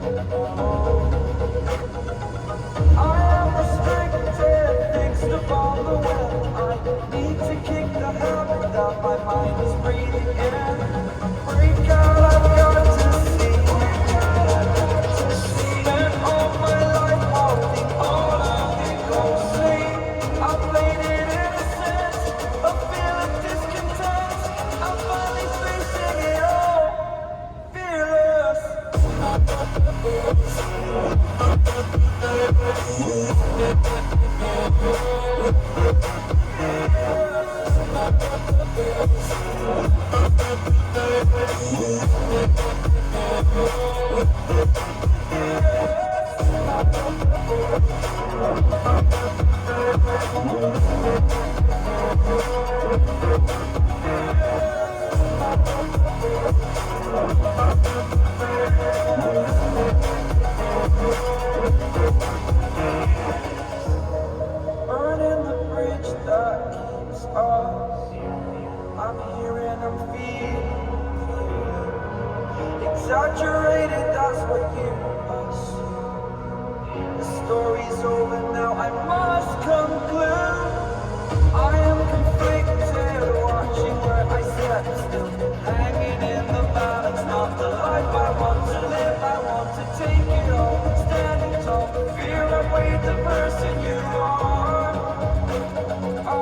I am restricted, fixed upon the web. I need to kick the habit that my mind is breathing in. Break out, I've got to see. Spent all my life holding all of the ghostly. I played it innocent, a feel of discontent. I'm finally facing it all, fearless. Burning the bridge that keeps us. I'm hearing, I'm feeling. Exaggerated, that's what you assume. The story's over now, I must conclude. I am conflicted, watching where I step still. Hanging in the balance, not the life I want to live. I want to take it all, standing tall. Fear I weighed the person you are. Oh,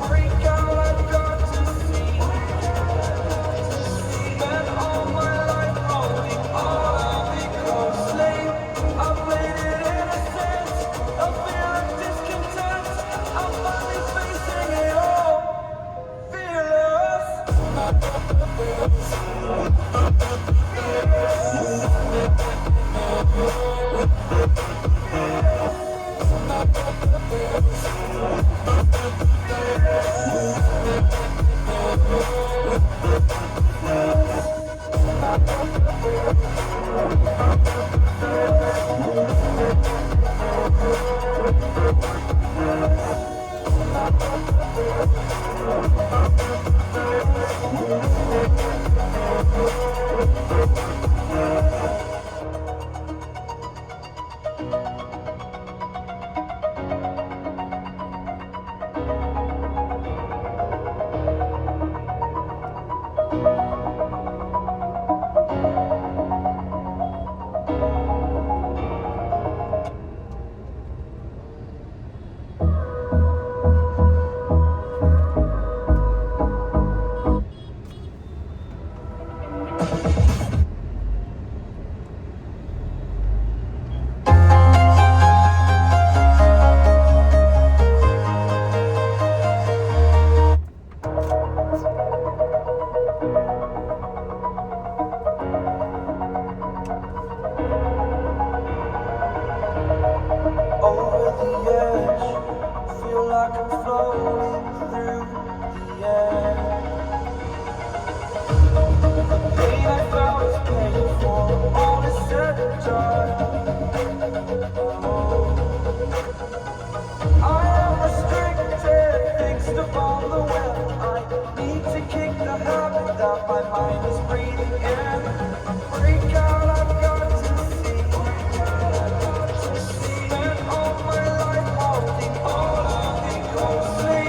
break out, I've got to see. Spent all my life holding all of the closely. I played it innocent, a feel of discontent. I'm finally facing it all, fearless. Over the edge, feel like I'm floating through the air. The pain I felt is paid for, all is said and done. Oh, I am restricted, fixed upon the web. I need to kick the habit that my mind is breathing in. Break out, I've got to see. Spent all my life holding all of the ghostly.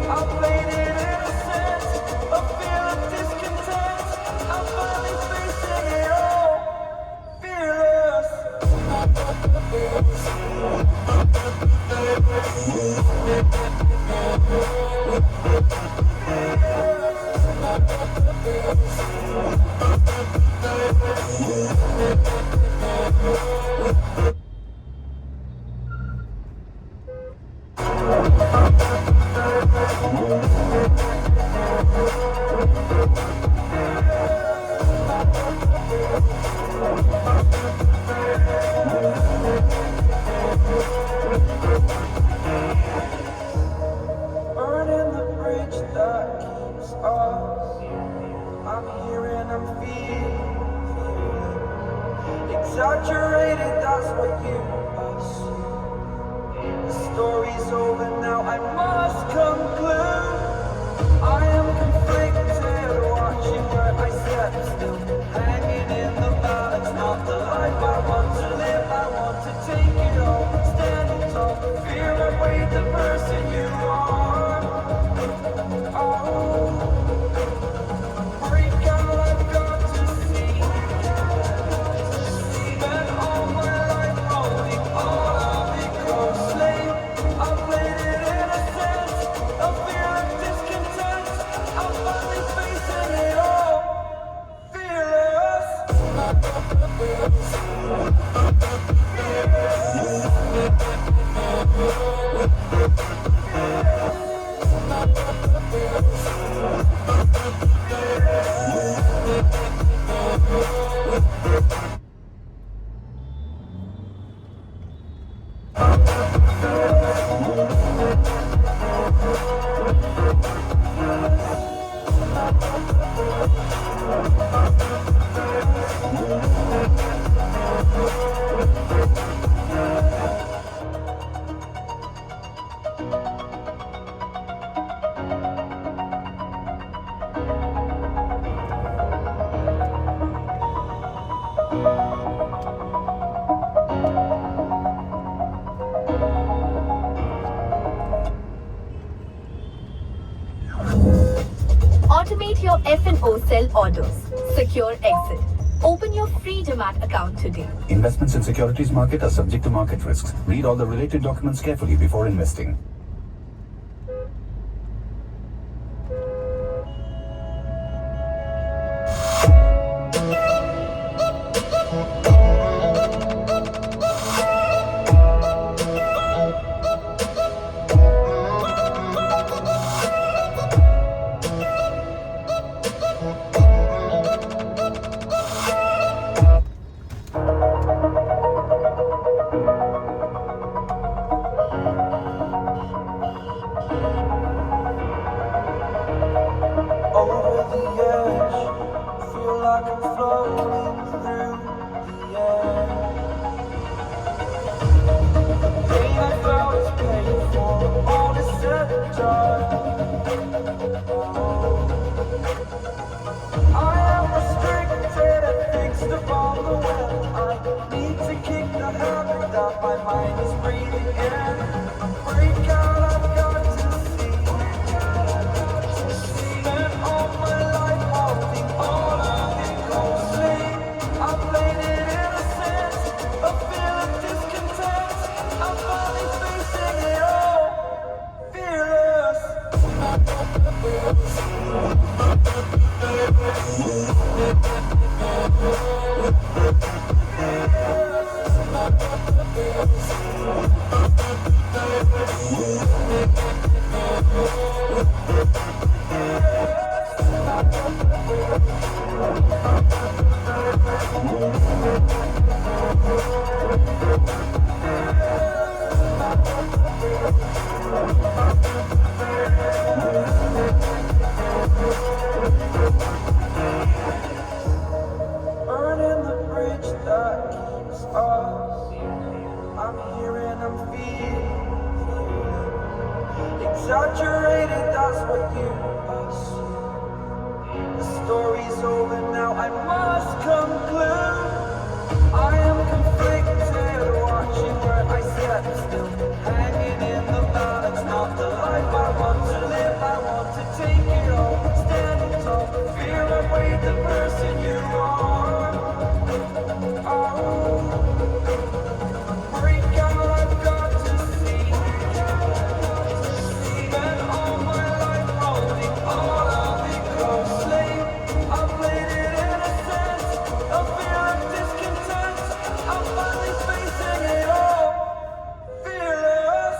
I played it innocent, a feel of discontent. I'm finally facing it all, fearless. Burning the bridge that keeps us. I'm hearing, I'm feeling. Exaggerated, that's what you assume. The story's over now, I must conclude. I am conflicted, watching where I step still. Hanging in the balance. Automate your F&O cell orders. Secure exit. Open your free Demat account today. Investments in securities market are subject to market risks. Read all the related documents carefully before investing. Over the edge, feel like I'm floating through the air. Pain I felt is paid for, all is said and done. I am restricted and fixed upon the web. I need to kick the habit that my mind is breathing in. Break out, I've got to see. Spent all my life holding all of it closely. I played it innocent, a feel of discontent. I'm finally facing it all, fearless. Burning the bridge that keeps us. I'm hearing, I'm feeling. Exaggerated, that's what you assume. The story's over now, I must conclude. I am conflicted, watching where I step still. Hanging in the balance, not the life I want to live. I want to take it all, standing tall. Fear away the person you are. Break out, I've got to see. Spent all my life holding all of it closely. I played it innocent, a feel of discontent. I'm finally facing it all, fearless.